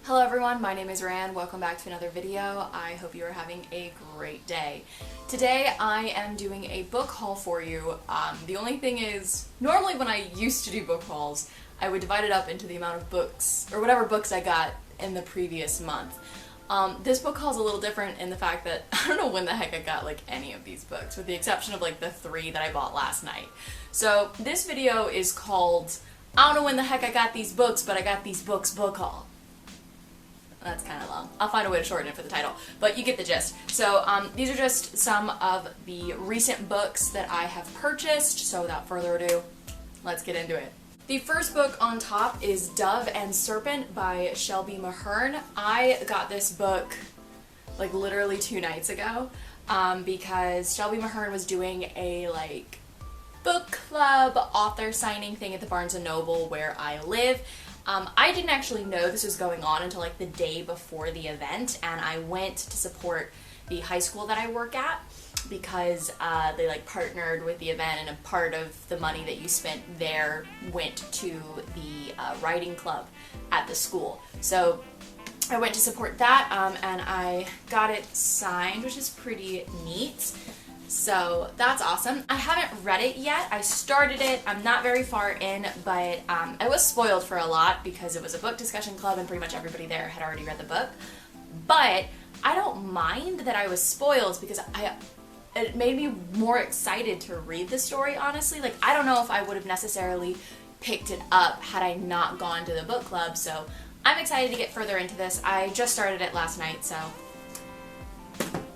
Hello everyone, my name is Rand. Welcome back to another video. I hope you are having a great day. Today I am doing a book haul for you. The only thing is, normally when I used to do book hauls, I would divide it up into the amount of books, or whatever books I got in the previous month. This book haul is a little different in the fact that I don't know when the heck I got like any of these books, with the exception of like the 3 that I bought last night. So this video is called, I don't know when the heck I got these books, but I got these books book haul. That's kind of long. I'll find a way to shorten it for the title, but you get the gist. So these are just some of the recent books that I have purchased, so without further ado, let's get into it. The first book on top is Dove and Serpent by Shelby Mahern. I got this book like literally 2 nights ago because Shelby Mahern was doing a like book club author signing thing at the Barnes & Noble where I live. I didn't actually know this was going on until like the day before the event, and I went to support the high school that I work at because they like partnered with the event, and a part of the money that you spent there went to the writing club at the school. So I went to support that, and I got it signed, which is pretty neat. So that's awesome. I haven't read it yet. I started it. I'm not very far in, but I was spoiled for a lot because it was a book discussion club and pretty much everybody there had already read the book. But I don't mind that I was spoiled because it made me more excited to read the story, honestly. Like, I don't know if I would have necessarily picked it up had I not gone to the book club, so I'm excited to get further into this. I just started it last night, so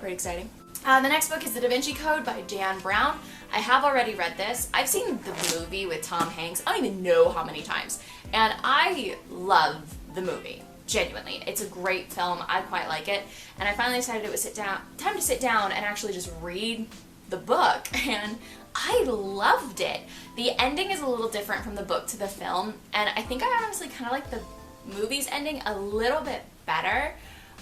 pretty exciting. The next book is The Da Vinci Code by Dan Brown. I have already read this. I've seen the movie with Tom Hanks, I don't even know how many times, and I love the movie, genuinely. It's a great film, I quite like it, and I finally decided it was time to sit down and actually just read the book, and I loved it. The ending is a little different from the book to the film, and I think I honestly kind of like the movie's ending a little bit better.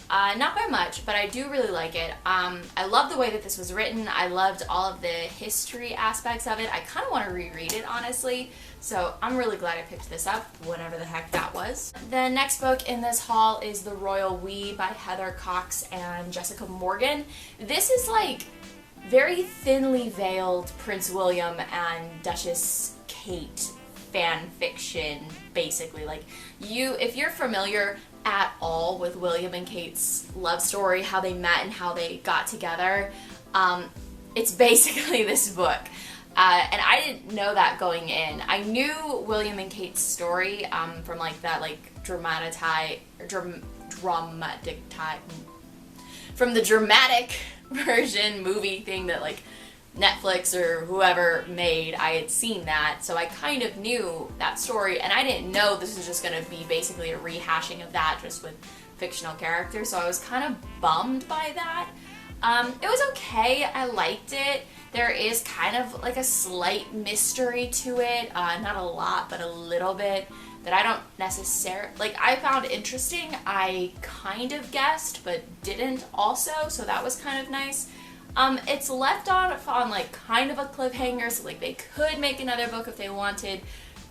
Not by much, but I do really like it. I love the way that this was written. I loved all of the history aspects of it. I kind of want to reread it, honestly. So I'm really glad I picked this up, whatever the heck that was. The next book in this haul is The Royal We by Heather Cox and Jessica Morgan. This is like very thinly veiled Prince William and Duchess Kate fan fiction, basically. Like, if you're familiar at all with William and Kate's love story, how they met and how they got together, it's basically this book. And I didn't know that going in. I knew William and Kate's story from like that like from the dramatic version movie thing that like Netflix or whoever made. I had seen that, so I kind of knew that story, and I didn't know this was just going to be basically a rehashing of that, just with fictional characters, so I was kind of bummed by that. It was okay, I liked it. There is kind of like a slight mystery to it, not a lot, but a little bit, that I don't necessarily, like, I found interesting. I kind of guessed, but didn't also, so that was kind of nice. It's left on like kind of a cliffhanger, so like they could make another book if they wanted.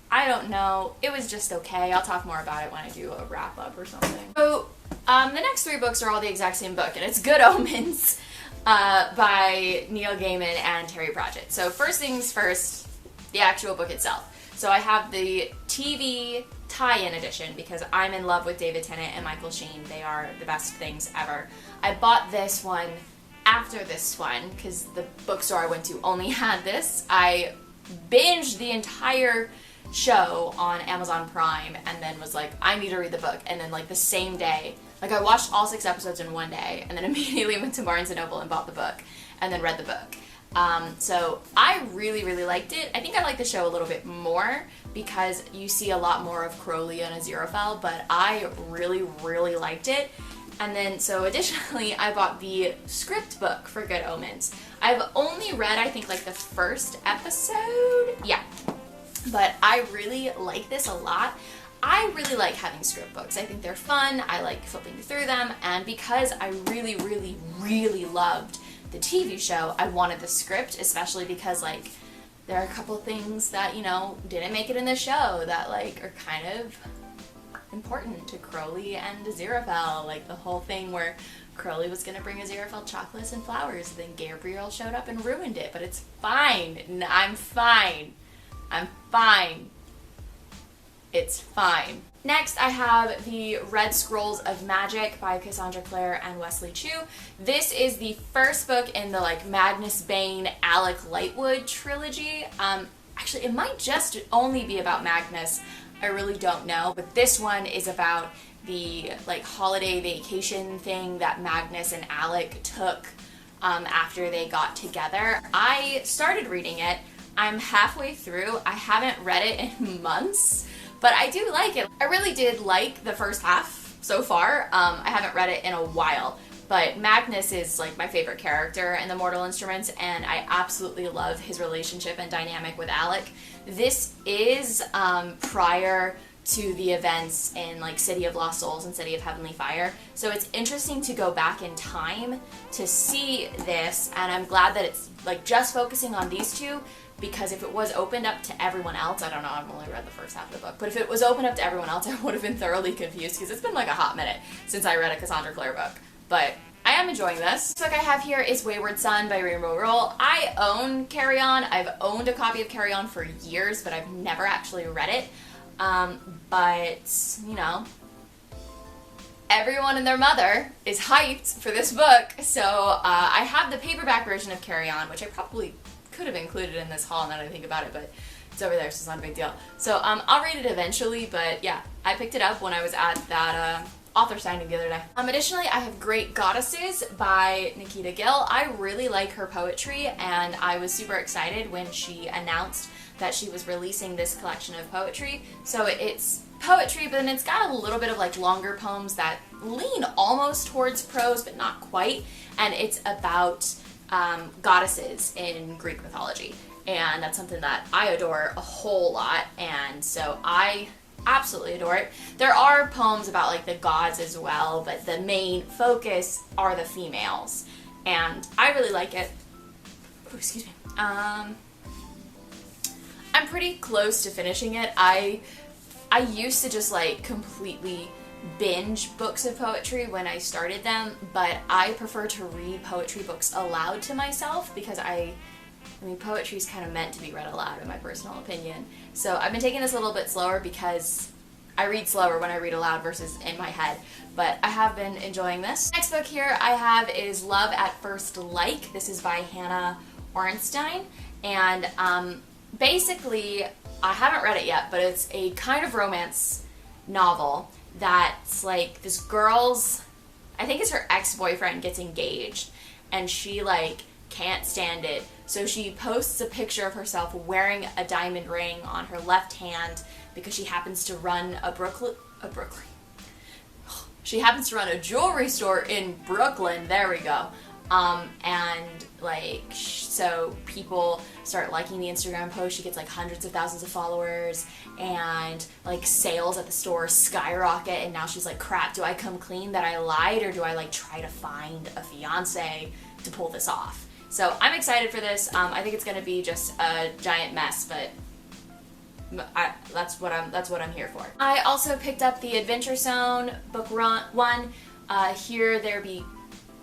I don't know. It was just okay. I'll talk more about it when I do a wrap up or something. So the next 3 books are all the exact same book, and it's Good Omens by Neil Gaiman and Terry Pratchett. So first things first, the actual book itself. So I have the TV tie-in edition because I'm in love with David Tennant and Michael Sheen. They are the best things ever. I bought this one after this one because the bookstore I went to only had this. I binged the entire show on Amazon Prime and then was like, I need to read the book. And then like the same day, like I watched all 6 episodes in one day and then immediately went to Barnes & Noble and bought the book and then read the book. So I really, really liked it. I think I like the show a little bit more because you see a lot more of Crowley and Aziraphale, but I really, really liked it. And then, so additionally, I bought the script book for Good Omens. I've only read, I think, like the first episode. Yeah. But I really like this a lot. I really like having script books. I think they're fun. I like flipping through them. And because I really, really, really loved the TV show, I wanted the script, especially because, like, there are a couple things that, you know, didn't make it in the show that, like, are kind of important to Crowley and Aziraphale. Like the whole thing where Crowley was gonna bring Aziraphale chocolates and flowers, then Gabriel showed up and ruined it, but it's fine. I'm fine. I'm fine. It's fine. Next, I have the Red Scrolls of Magic by Cassandra Clare and Wesley Chu. This is the first book in the like Magnus Bane, Alec Lightwood trilogy. Actually, it might just only be about Magnus. I really don't know. But this one is about the like holiday vacation thing that Magnus and Alec took after they got together. I started reading it. I'm halfway through. I haven't read it in months, but I do like it. I really did like the first half so far. I haven't read it in a while, but Magnus is like my favorite character in the Mortal Instruments, and I absolutely love his relationship and dynamic with Alec. This is prior to the events in like City of Lost Souls and City of Heavenly Fire, so it's interesting to go back in time to see this, and I'm glad that it's like just focusing on these two, because if it was opened up to everyone else, I don't know, I've only read the first half of the book, but if it was opened up to everyone else, I would have been thoroughly confused, because it's been like a hot minute since I read a Cassandra Clare book. But I am enjoying this. The book I have here is Wayward Son by Rainbow Rowell. I own Carry On. I've owned a copy of Carry On for years, but I've never actually read it. But, you know, everyone and their mother is hyped for this book, so I have the paperback version of Carry On, which I probably could have included in this haul now that I think about it, but it's over there, so it's not a big deal. So I'll read it eventually, but yeah, I picked it up when I was at that author signing the other day. Additionally, I have Great Goddesses by Nikita Gill. I really like her poetry, and I was super excited when she announced that she was releasing this collection of poetry. So it's poetry, but then it's got a little bit of like longer poems that lean almost towards prose, but not quite, and it's about goddesses in Greek mythology, and that's something that I adore a whole lot, and so I absolutely adore it. There are poems about like the gods as well, but the main focus are the females, and I really like it. Oh, excuse me. I'm pretty close to finishing it. I used to just like completely binge books of poetry when I started them, but I prefer to read poetry books aloud to myself, because I mean, poetry is kind of meant to be read aloud in my personal opinion. So I've been taking this a little bit slower because I read slower when I read aloud versus in my head, but I have been enjoying this. Next book here I have is Love at First Like. This is by Hannah Orenstein, and basically, I haven't read it yet, but it's a kind of romance novel that's like this girl's, I think it's her ex-boyfriend gets engaged, and she like can't stand it, so she posts a picture of herself wearing a diamond ring on her left hand because she happens to run she happens to run a jewelry store in Brooklyn, there we go. And like, so people start liking the Instagram post, she gets like hundreds of thousands of followers, and like sales at the store skyrocket, and now she's like, crap, do I come clean that I lied, or do I like try to find a fiance to pull this off? So I'm excited for this. I think it's gonna be just a giant mess, but that's what I'm here for. I also picked up the Adventure Zone book 1, Here There Be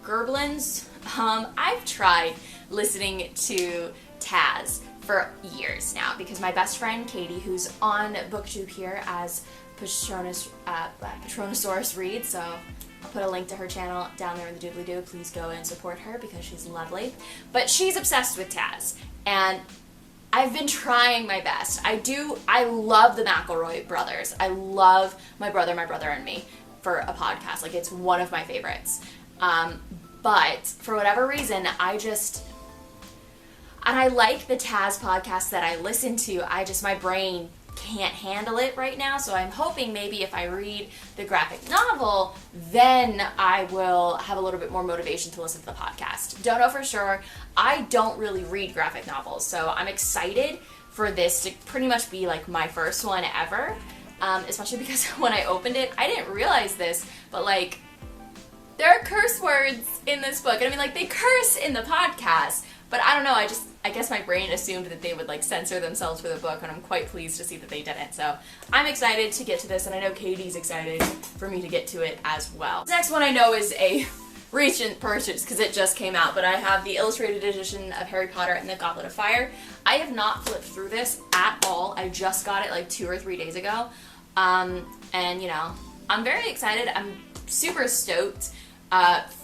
Gerblins. I've tried listening to Taz for years now, because my best friend Katie, who's on BookTube here as Patronosaurus Reads, so I'll put a link to her channel down there in the doobly-doo. Please go and support her because she's lovely. But she's obsessed with Taz, and I've been trying my best. I love the McElroy brothers. I love My Brother and Me for a podcast. Like, it's one of my favorites. But for whatever reason, and I like the Taz podcast that I listen to, my brain can't handle it right now, so I'm hoping maybe if I read the graphic novel, then I will have a little bit more motivation to listen to the podcast. Don't know for sure. I don't really read graphic novels, so I'm excited for this to pretty much be like my first one ever, especially because when I opened it, I didn't realize this, but like, there are curse words in this book, and I mean, like, they curse in the podcast, but I don't know, I guess my brain assumed that they would like censor themselves for the book, and I'm quite pleased to see that they didn't. So I'm excited to get to this, and I know Katie's excited for me to get to it as well. The next one I know is a recent purchase because it just came out, but I have the illustrated edition of Harry Potter and the Goblet of Fire. I have not flipped through this at all. I just got it like 2 or 3 days ago. And you know, I'm very excited. I'm super stoked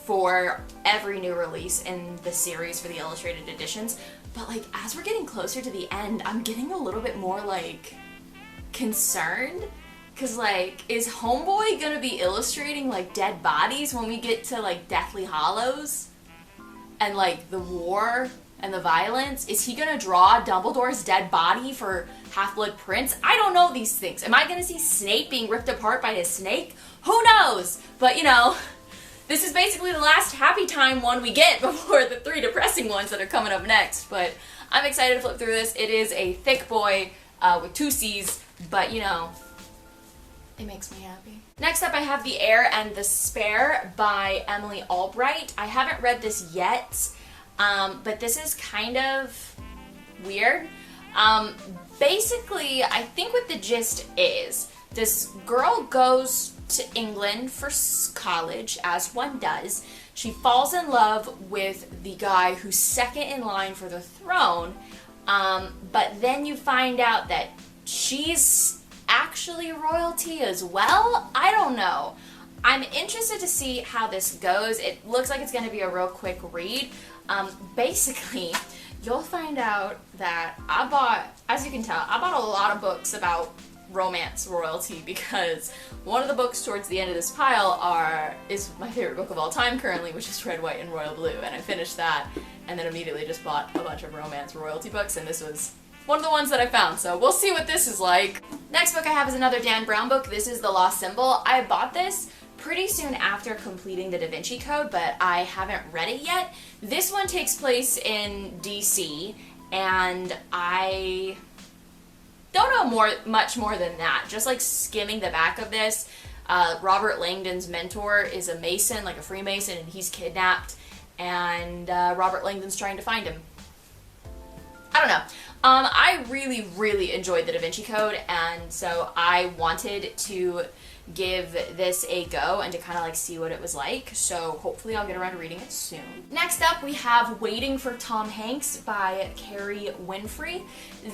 for every new release in the series for the illustrated editions. But like, as we're getting closer to the end, I'm getting a little bit more like concerned. Cause like, is Homeboy gonna be illustrating like dead bodies when we get to like Deathly Hallows? And like the war and the violence? Is he gonna draw Dumbledore's dead body for Half-Blood Prince? I don't know these things. Am I gonna see Snape being ripped apart by a snake? Who knows? But you know, this is basically the last happy time one we get before the 3 depressing ones that are coming up next. But I'm excited to flip through this. It is a thick boy with 2 C's, but you know, it makes me happy. Next up I have The Heir and the Spare by Emily Albright. I haven't read this yet, but this is kind of weird. Basically, I think what the gist is, this girl goes to England for college, as one does. She falls in love with the guy who's second in line for the throne, but then you find out that she's actually royalty as well? I don't know. I'm interested to see how this goes. It looks like it's going to be a real quick read. Basically, you'll find out that as you can tell, I bought a lot of books about romance royalty because one of the books towards the end of this pile is my favorite book of all time currently, which is Red, White, and Royal Blue, and I finished that and then immediately just bought a bunch of romance royalty books, and this was one of the ones that I found, so we'll see what this is like. Next book I have is another Dan Brown book. This is The Lost Symbol. I bought this pretty soon after completing the Da Vinci Code, but I haven't read it yet. This one takes place in DC, and I don't know much more than that. Just like skimming the back of this, Robert Langdon's mentor is a Mason, like a Freemason, and he's kidnapped, and Robert Langdon's trying to find him. I don't know. I really, really enjoyed the Da Vinci Code, and so I wanted to give this a go and to kind of like see what it was like, so hopefully I'll get around to reading it soon. Next up we have Waiting for Tom Hanks by Carrie Winfrey.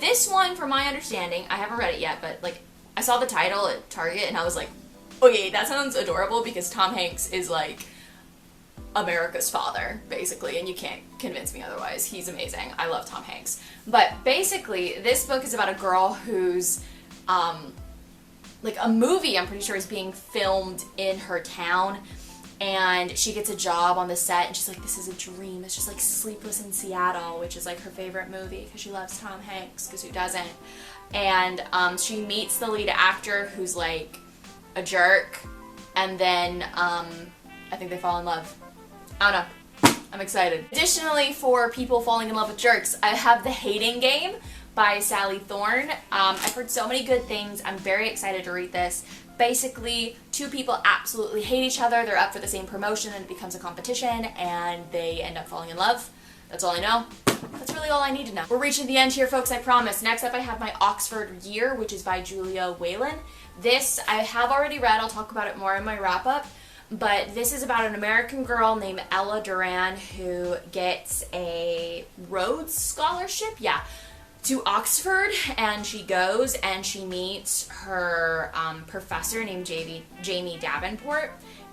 This one, from my understanding, I haven't read it yet, but like I saw the title at Target and I was like, okay, that sounds adorable because Tom Hanks is like America's father, basically, and you can't convince me otherwise. He's amazing. I love Tom Hanks. But basically, this book is about a girl who's, like a movie, I'm pretty sure, is being filmed in her town, and she gets a job on the set, and she's like, this is a dream. It's just like Sleepless in Seattle, which is like her favorite movie, because she loves Tom Hanks, because who doesn't? And she meets the lead actor, who's like a jerk, and then I think they fall in love. I don't know. I'm excited. Additionally, for people falling in love with jerks, I have The Hating Game by Sally Thorne. I've heard so many good things. I'm very excited to read this. Basically, 2 people absolutely hate each other. They're up for the same promotion and it becomes a competition and they end up falling in love. That's all I know. That's really all I need to know. We're reaching the end here, folks, I promise. Next up, I have my Oxford Year, which is by Julia Whalen. This I have already read. I'll talk about it more in my wrap-up. But this is about an American girl named Ella Duran who gets a Rhodes Scholarship, to Oxford, and she goes and she meets her professor named Jamie Davenport,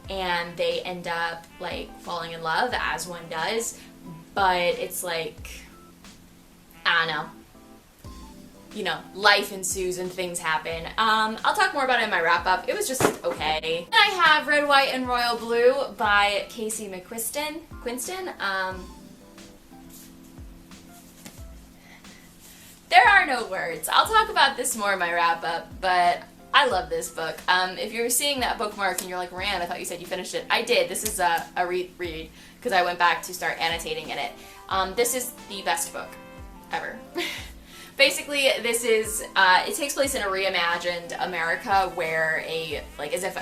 and they end up like falling in love, as one does, but it's like, I don't know. You know, life ensues and things happen. I'll talk more about it in my wrap-up. It was just okay. Then I have Red, White, and Royal Blue by Casey McQuiston. There are no words. I'll talk about this more in my wrap-up, but I love this book. If you're seeing that bookmark and you're like, Rand, I thought you said you finished it. I did. This is a read, because I went back to start annotating in it. This is the best book ever. Basically, this is, it takes place in a reimagined America where as if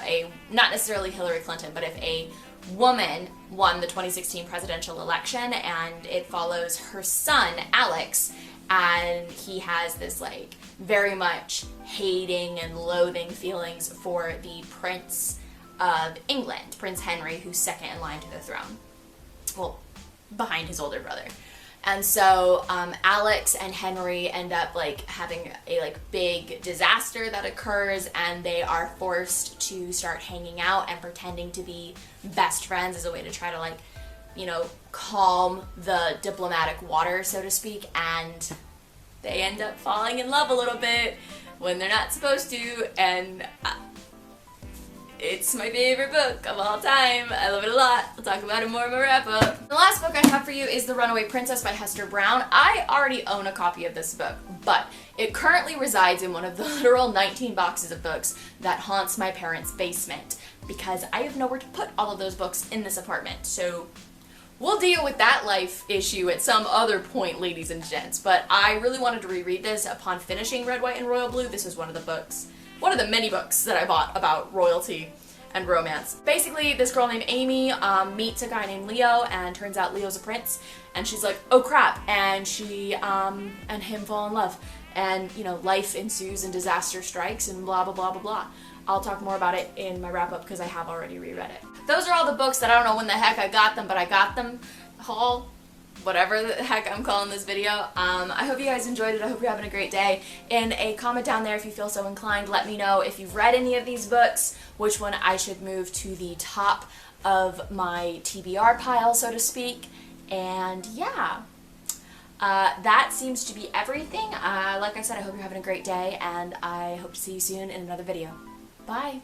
not necessarily Hillary Clinton, but if a woman won the 2016 presidential election, and it follows her son, Alex, and he has this, like, very much hating and loathing feelings for the Prince of England, Prince Henry, who's second in line to the throne. Well, behind his older brother. And so Alex and Henry end up like having a big disaster that occurs, and they are forced to start hanging out and pretending to be best friends as a way to try to calm the diplomatic water, so to speak, and they end up falling in love a little bit when they're not supposed to, and it's my favorite book of all time. I love it a lot. I'll talk about it more in my wrap-up. The last book I have for you is The Runaway Princess by Hester Brown. I already own a copy of this book, but it currently resides in one of the literal 19 boxes of books that haunts my parents' basement because I have nowhere to put all of those books in this apartment. So we'll deal with that life issue at some other point, ladies and gents. But I really wanted to reread this upon finishing Red, White, and Royal Blue. This was one of the many books that I bought about royalty and romance. Basically, this girl named Amy meets a guy named Leo, and turns out Leo's a prince, and she's like, oh crap, and she and him fall in love, and life ensues and disaster strikes and blah blah blah blah blah. I'll talk more about it in my wrap-up because I have already reread it. Those are all the books that I don't know when the heck I got them, but I got them. Haul, whatever the heck I'm calling this video. I hope you guys enjoyed it. I hope you're having a great day. In a comment down there, if you feel so inclined, let me know if you've read any of these books, which one I should move to the top of my TBR pile, so to speak. And yeah, that seems to be everything. Like I said, I hope you're having a great day, and I hope to see you soon in another video. Bye!